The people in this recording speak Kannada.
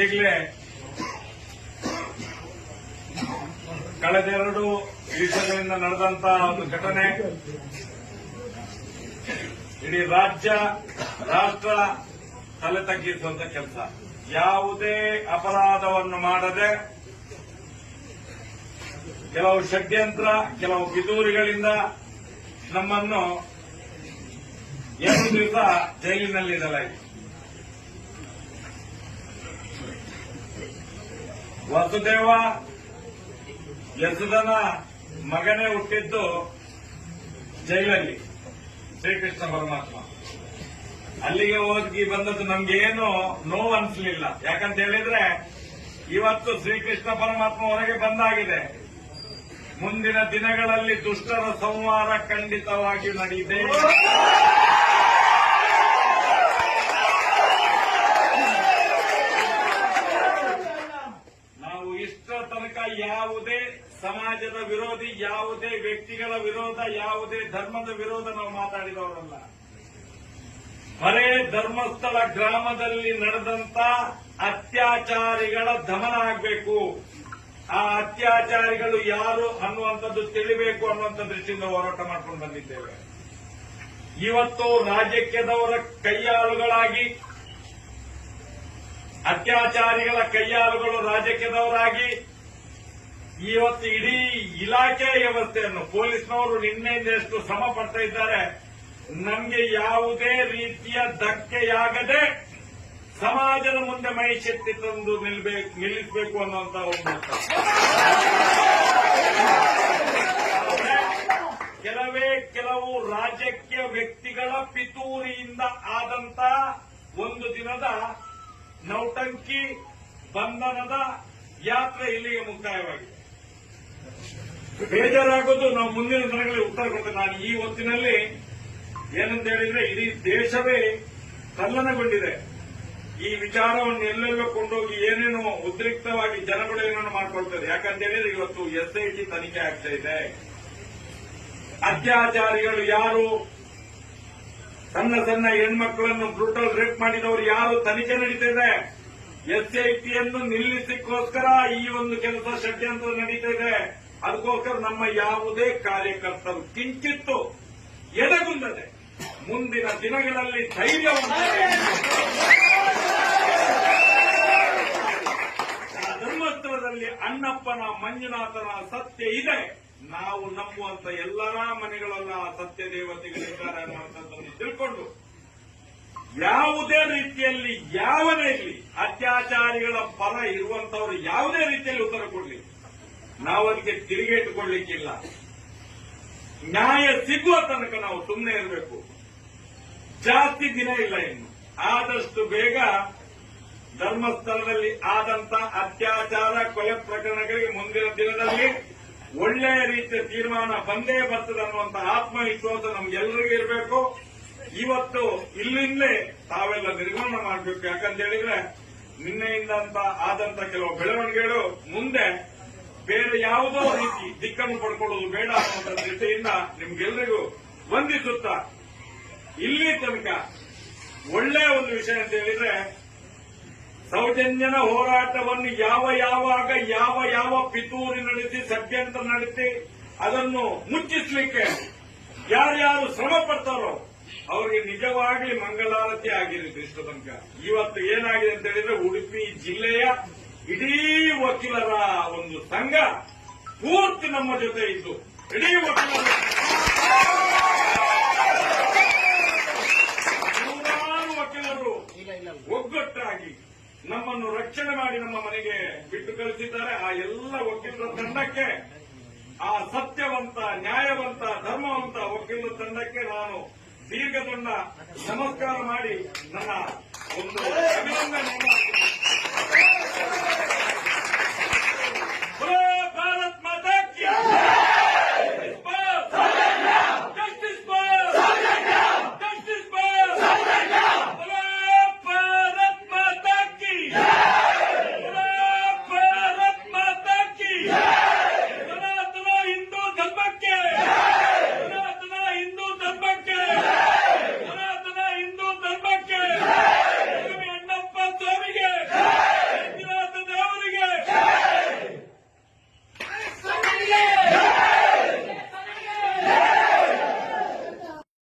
ಇದೀಗಲೇ ಕಳೆದೆರಡು ದಿವಸಗಳಿಂದ ನಡೆದಂತಹ ಒಂದು ಘಟನೆ ಇಡೀ ರಾಜ್ಯ ರಾಷ್ಟ್ರ ತಲೆ ತಗ್ಗಿಸುವಂತ ಕೆಲಸ. ಯಾವುದೇ ಅಪರಾಧವನ್ನು ಮಾಡದೆ ಕೆಲವು ಷಡ್ಯಂತ್ರ, ಕೆಲವು ಪಿತೂರಿಗಳಿಂದ ನಮ್ಮನ್ನು 2 ದಿವಸ ಜೈಲಿನಲ್ಲಿ ಇಡಲಾಯಿತು. ವಸುದೇವ ಯಸುದನ ಮಗನೇ ಹುಟ್ಟಿದ್ದು ಜೈಲಲ್ಲಿ, ಶ್ರೀಕೃಷ್ಣ ಪರಮಾತ್ಮ. ಅಲ್ಲಿಗೆ ಹೋಗಿ ಬಂದದ್ದು ನಮ್ಗೇನು ನೋವು ಅನ್ಸಲಿಲ್ಲ. ಯಾಕಂತ ಹೇಳಿದ್ರೆ ಇವತ್ತು ಶ್ರೀಕೃಷ್ಣ ಪರಮಾತ್ಮ ಹೊರಗೆ ಬಂದಾಗಿದೆ. ಮುಂದಿನ ದಿನಗಳಲ್ಲಿ ದುಷ್ಟರ ಸಂಹಾರ ಖಂಡಿತವಾಗಿ ನಡೆಯಿದೆ. ನಾವು ಇಷ್ಟರ ತನಕ ಯಾವುದೇ ಸಮಾಜದ ವಿರೋಧಿ, ಯಾವುದೇ ವ್ಯಕ್ತಿಗಳ ವಿರೋಧ, ಯಾವುದೇ ಧರ್ಮದ ವಿರೋಧ ನಾವು ಮಾತಾಡಿದವರಲ್ಲ. ಬರೇ ಧರ್ಮಸ್ಥಳ ಗ್ರಾಮದಲ್ಲಿ ನಡೆದಂತ ಅತ್ಯಾಚಾರಿಗಳ ದಮನ ಆಗಬೇಕು, ಆ ಅತ್ಯಾಚಾರಿಗಳು ಯಾರು ಅನ್ನುವಂಥದ್ದು ತಿಳಿಬೇಕು ಅನ್ನುವಂಥ ದೃಷ್ಟಿಯಿಂದ ಹೋರಾಟ ಮಾಡ್ಕೊಂಡು ಬಂದಿದ್ದೇವೆ. ಇವತ್ತು ರಾಜಕೀಯದವರ ಕೈಯಾಳುಗಳಾಗಿ, ಅತ್ಯಾಚಾರಿಗಳ ಕೈಯಾಳುಗಳು ರಾಜಕೀಯದವರಾಗಿ ಇವತ್ತು ಇಡೀ ಇಲಾಖೆ ವ್ಯವಸ್ಥೆಯನ್ನು ಪೊಲೀಸ್ನವರು ನಿನ್ನೆಯಿಂದ ಎಷ್ಟು ಶ್ರಮ ಪಡ್ತಾ ಇದ್ದಾರೆ. ನಮಗೆ ಯಾವುದೇ ರೀತಿಯ ಧಕ್ಕೆಯಾಗದೆ ಸಮಾಜದ ಮುಂದೆ ಮೈಶಕ್ತಿ ತಂದು ನಿಲ್ಲಿಸಬೇಕು ಅನ್ನುವಂತ ಒಂದು ಕೆಲವು ರಾಜಕೀಯ ವ್ಯಕ್ತಿಗಳ ಪಿತೂರಿಯಿಂದ ಆದಂತ ಒಂದು ದಿನದ ನೌಟಂಕಿ ಬಂಧನದ ಯಾತ್ರೆ ಇಲ್ಲಿಗೆ ಮುಕ್ತಾಯವಾಗಿದೆ. ಬೇಜಾರಾಗೋದು ನಾವು ಮುಂದಿನ ದಿನಗಳಲ್ಲಿ ಉತ್ತರ ಕೊಡ್ತೇವೆ. ನಾನು ಈ ಹೊತ್ತಿನಲ್ಲಿ ಏನಂತ ಹೇಳಿದ್ರೆ ಇಡೀ ದೇಶವೇ ತಲ್ಲಣಗೊಂಡಿದೆ. ಈ ವಿಚಾರವನ್ನು ಎಲ್ಲೆಲ್ಲೋ ಕೊಂಡೋಗಿ ಏನೇನೋ ಉದ್ರಿಕ್ತವಾಗಿ ಜನಗಳು ಏನೇನೋ ಮಾಡ್ಕೊಳ್ತಾರೆ. ಯಾಕಂತ ಹೇಳಿದ್ರೆ ಇವತ್ತು SIT ತನಿಖೆ ಆಗ್ತಾ ಇದೆ. ಅತ್ಯಾಚಾರಿಗಳು ಯಾರು, ಸಣ್ಣ ಸಣ್ಣ ಹೆಣ್ಮಕ್ಕಳನ್ನು ಬ್ರೂಟಲ್ ರೇಪ್ ಮಾಡಿದವರು ಯಾರು, ತನಿಖೆ ನಡೀತಾ ಇದೆ. SITಯನ್ನು ನಿಲ್ಲಿಸಕ್ಕೋಸ್ಕರ ಈ ಒಂದು ಕೆಲಸ ಷಡ್ಯಂತ್ರ ನಡೀತಾ ಇದೆ. ಅದಕ್ಕೋಸ್ಕರ ನಮ್ಮ ಯಾವುದೇ ಕಾರ್ಯಕರ್ತರು ಕಿಂಚಿತ್ತು ಎದೆಗುಂದದೆ ಮುಂದಿನ ದಿನಗಳಲ್ಲಿ ಧೈರ್ಯವನ್ನು ಧರ್ಮಸ್ಥಳದಲ್ಲಿ ಅಣ್ಣಪ್ಪನ ಮಂಜುನಾಥನ ಸತ್ಯ ಇದೆ. ನಾವು ನಂಬುವಂತ ಎಲ್ಲರ ಮನೆಗಳೆಲ್ಲ ಸತ್ಯ ದೇವತೆಗಳಿದ್ದಾರೆ ಅನ್ನುವಂಥದ್ದನ್ನು ತಿಳ್ಕೊಂಡು ಯಾವುದೇ ರೀತಿಯಲ್ಲಿ ಯಾವನೇ ಇರಲಿ, ಅತ್ಯಾಚಾರಿಗಳ ಪರ ಇರುವಂತವರು ಯಾವುದೇ ರೀತಿಯಲ್ಲಿ ಉತ್ತರ ಕೊಡಲಿ, ನಾವು ಅದಕ್ಕೆ ತಿರುಗೇಟುಕೊಳ್ಳಿಕ್ಕಿಲ್ಲ. ನ್ಯಾಯ ಸಿಗುವ ತನಕ ನಾವು ಸುಮ್ಮನೆ ಇರಬೇಕು. ಜಾಸ್ತಿ ದಿನ ಇಲ್ಲ ಇನ್ನು. ಆದಷ್ಟು ಬೇಗ ಧರ್ಮಸ್ಥಳದಲ್ಲಿ ಆದಂತ ಅತ್ಯಾಚಾರ, ಕೊಲೆ ಪ್ರಕರಣಗಳಿಗೆ ಮುಂದಿನ ದಿನದಲ್ಲಿ ಒಳ್ಳೆಯ ರೀತಿಯ ತೀರ್ಮಾನ ಬಂದೇ ಬರ್ತದೆ ಅನ್ನುವಂತ ಆತ್ಮವಿಶ್ವಾಸ ನಮ್ಗೆಲ್ಲರಿಗೂ ಇರಬೇಕು. ಇವತ್ತು ಇಲ್ಲಿಂದಲೇ ತಾವೆಲ್ಲ ನಿರ್ಮಾಣ ಮಾಡಬೇಕು. ಯಾಕಂತ ಹೇಳಿದ್ರೆ ನಿನ್ನೆಯಿಂದ ಆದಂತ ಕೆಲವು ಬೆಳವಣಿಗೆಗಳು ಮುಂದೆ ಬೇರೆ ಯಾವುದೋ ರೀತಿ ದಿಕ್ಕನ್ನು ಪಡ್ಕೊಳ್ಳೋದು ಬೇಡ ಅನ್ನುವಂಥ ದೃಷ್ಟಿಯಿಂದ ನಿಮ್ಗೆಲ್ಲರಿಗೂ ವಂದಿಸುತ್ತಾ, ಇಲ್ಲಿ ತನಕ ಒಳ್ಳೆಯ ಒಂದು ವಿಷಯ ಅಂತ ಹೇಳಿದ್ರೆ ಸೌಜನ್ಯನ ಹೋರಾಟವನ್ನು ಯಾವಾಗ ಯಾವ ಪಿತೂರಿ ನಡೆಸಿ, ಷಡ್ಯಂತ್ರ ನಡೆಸಿ ಅದನ್ನು ಮುಚ್ಚಿಸಲಿಕ್ಕೆ ಯಾರ್ಯಾರು ಶ್ರಮ ಪಡ್ತಾರೋ ಅವರಿಗೆ ನಿಜವಾಗಿ ಮಂಗಳಾರತಿ ಆಗಿದೆ. ಇಷ್ಟು ತನಕ ಇವತ್ತು ಏನಾಗಿದೆ ಅಂತ ಹೇಳಿದ್ರೆ ಉಡುಪಿ ಜಿಲ್ಲೆಯ ಇಡೀ ವಕೀಲರ ಒಂದು ಸಂಘ ಪೂರ್ತಿ ನಮ್ಮ ಜೊತೆ ಇದ್ದು, ಇಡೀ ವಕೀಲರ ನೂರಾರು ವಕೀಲರು ಒಗ್ಗಟ್ಟಾಗಿ ನಮ್ಮನ್ನು ರಕ್ಷಣೆ ಮಾಡಿ ನಮ್ಮ ಮನೆಗೆ ಬಿಟ್ಟು ಕಳಿಸಿದ್ದಾರೆ. ಆ ಎಲ್ಲ ವಕೀಲರ ತಂಡಕ್ಕೆ, ಆ ಸತ್ಯವಂತ, ನ್ಯಾಯವಂತ, ಧರ್ಮವಂತ ವಕೀಲರ ತಂಡಕ್ಕೆ ನಾನು ದೀರ್ಘದಂಡ ನಮಸ್ಕಾರ ಮಾಡಿ ನನ್ನ ಒಂದು ಅಭಿನಂದನೆ